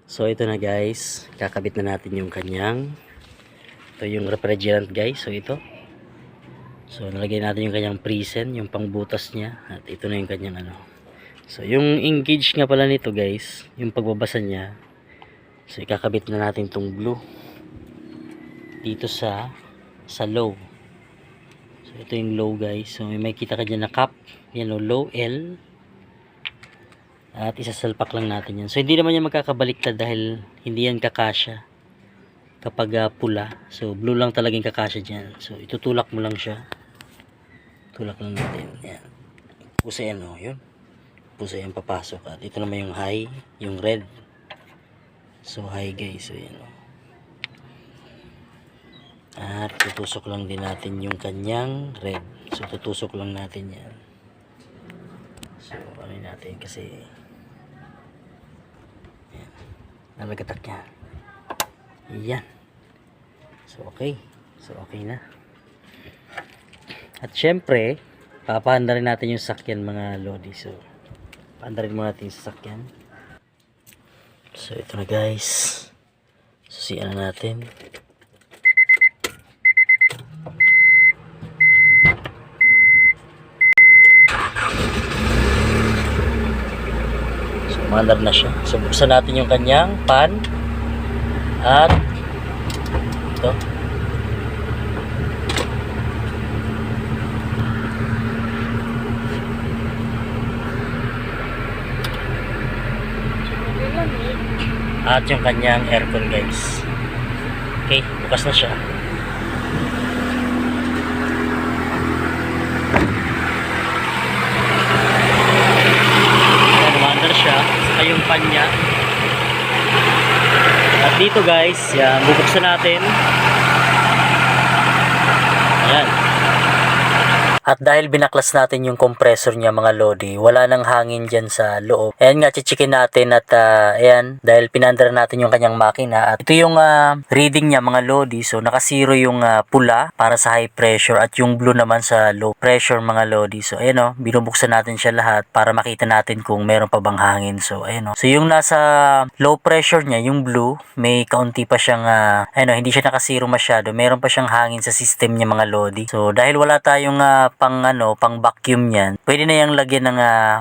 So ito na guys, kakabit na natin yung kanyang, ito yung refrigerant guys. So ito, so nalagay natin yung kanyang presen, yung pangbutas niya, at ito na yung kanyang ano. So yung engage nga pala nito guys, yung pagbabasa niya, so ikakabit na natin tong blue dito sa low. So ito yung low guys, so may kita ka dyan na cap, yan o, low L. At isasalpak lang natin yan. So hindi naman yan magkakabaliktad dahil hindi yan kakasya kapag pula. So blue lang talagang kakasya dyan. So itutulak mo lang siya. Tulak lang natin. Yan. Pusa yan o. Yun. Pusa yan papasok. At ito naman yung high. Yung red. So high guys. So yan o. At tutusok lang din natin yung kanyang red. So tutusok lang natin yan. So ano natin kasi nalagatak niya. Yan. So okay. So okay na. At syempre, papahanda rin natin yung sakyan mga lodi. So paanda rin muna natin yung sakyan. So ito na guys. Susian na natin. Mandar na siya. So buksan natin yung kanyang pan at ito. At yung kanyang aircon guys. Okay, bukas na siya. Siya sa yung pan niya. At dito guys, yan, bubuksan natin. Ayan. At dahil binaklas natin yung compressor niya mga lodi, wala nang hangin dyan sa loob. Ayan nga, chichikin natin at ayan, dahil pinandar natin yung kanyang makina. At ito yung reading niya mga lodi. So naka-zero yung pula para sa high pressure at yung blue naman sa low pressure mga lodi. So ayan o, binubuksan natin siya lahat para makita natin kung meron pa bang hangin. So ayan o. So yung nasa low pressure niya, yung blue, may kaunti pa siyang, ayan o, hindi siya naka-zero masyado. Meron pa siyang hangin sa system niya mga lodi. So dahil wala tayong pang vacuum niyan, pwede na yung lagyan ng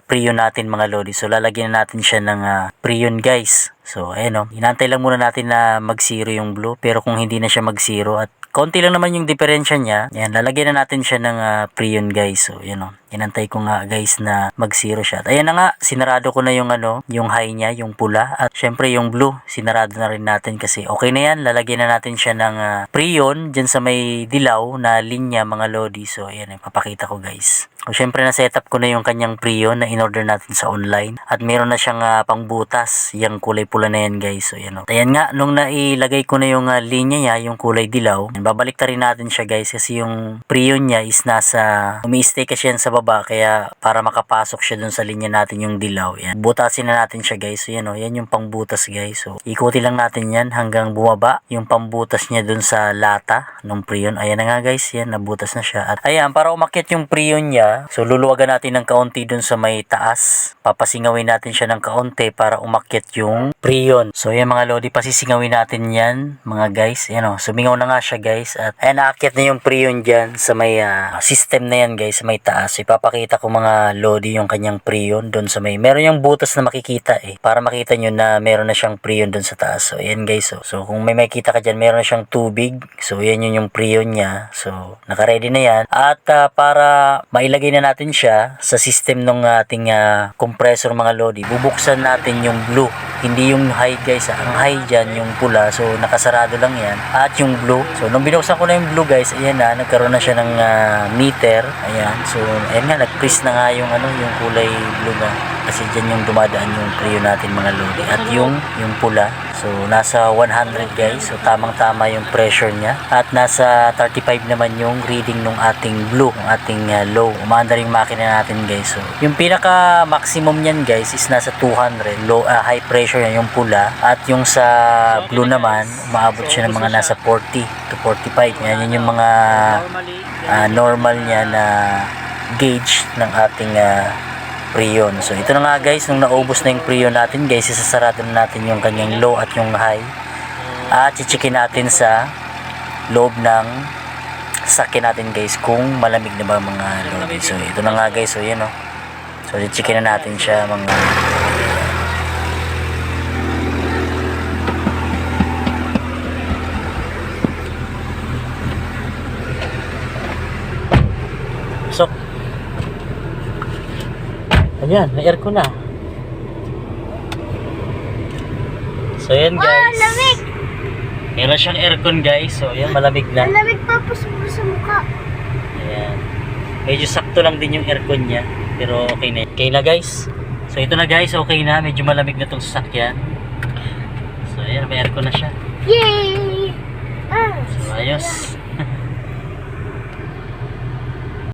Prion natin mga lodi. So lalagyan na natin siya ng Prion guys. So ayan o, inantay lang muna natin na mag-zero yung blue, pero kung hindi na siya mag-zero at konti lang naman yung diferensya niya, yan, lalagyan na natin siya ng Prion guys. So yan o, inantay ko nga guys na mag-zero siya. At ayan na nga, sinarado ko na yung yung high niya, yung pula, at syempre yung blue, sinarado na rin natin kasi okay na yan. Lalagyan na natin siya ng Prion dyan sa may dilaw na linya mga lodi. So ayan, papakita ko guys. So syempre na setup ko na yung kanyang Prion na in-order natin sa online at meron na siyang pangbutas, yung kulay pula na yan guys. So yan o. Ayan nga, nung nailagay ko na yung linya niya, yung kulay dilaw, babalik ta rin natin siya guys kasi yung Prion niya is nasa, umi-stay kasi yan sa baba, kaya para makapasok siya dun sa linya natin yung dilaw. Yan. Butasin na natin siya guys. So yan o, yan yung pangbutas guys. So ikutin lang natin yan hanggang bumaba yung pangbutas niya dun sa lata ng Prion. Ayan na nga guys, yan, nabutas na siya. At ayan, para umakyat yung Prion niya, so luluwagan natin ng kaunti dun sa may taas. Papasingawin natin siya ng kaunti para umakyat yung Prion. So yan mga lodi, pasisingawin natin yan mga guys. Yan o, sumingaw na nga siya guys. At ayan, naakyat na yung Prion dyan sa may system na yan guys, sa may taas. So ipapakita ko mga lodi yung kanyang Prion dun sa may, meron yung butas na makikita para makita nyo na meron na siyang Prion dun sa taas. So ayan guys, so kung may makikita ka dyan, meron na siyang tubig. So yan yung Prion niya. So naka-ready na yan. At para mailagay na natin siya sa system ng ating compressor mga lodi, bubuksan natin yung blue, hindi yung high guys. Ang high dyan yung pula, so nakasarado lang yan, at yung blue. So nung binuksan ko na yung blue guys, ayan na, nagkaroon na siya ng meter. Ayan, so ayan nga, nag-freeze na nga yung yung kulay blue na, kasi dyan yung dumadaan yung Prion natin mga lodi. At yung pula, so nasa 100 guys, so tamang tama yung pressure niya. At nasa 35 naman yung reading ng ating blue, ng ating low. Umanda rin makina natin guys. So yung pinaka maximum niyan guys is nasa 200, low, high pressure yan yung pula. At yung sa blue naman, umaabot siya ng mga nasa 40 to 45. Yan yung mga normal niya na gauge ng ating preon. So ito na nga guys, nung naubos na yung preon natin guys, isasarado na natin yung kanyang low at yung high. At chichikin natin sa loob ng sasakyan natin guys kung malamig na ba mga lodi. So ito na nga guys, so yan o. So chichikin na natin siya mga... So, ayan, na-aircon na. So, yan guys. Wow, lamig! Meron siyang aircon guys. So, yan, malamig na. Ang lamig pa po sa mukha. Ayan. Medyo sakto lang din yung aircon niya. Pero okay na. Okay na guys. So, ito na guys. Okay na. Medyo malamig na tong sasakyan. So, ayan, may aircon na siya. Yay! So, ayos.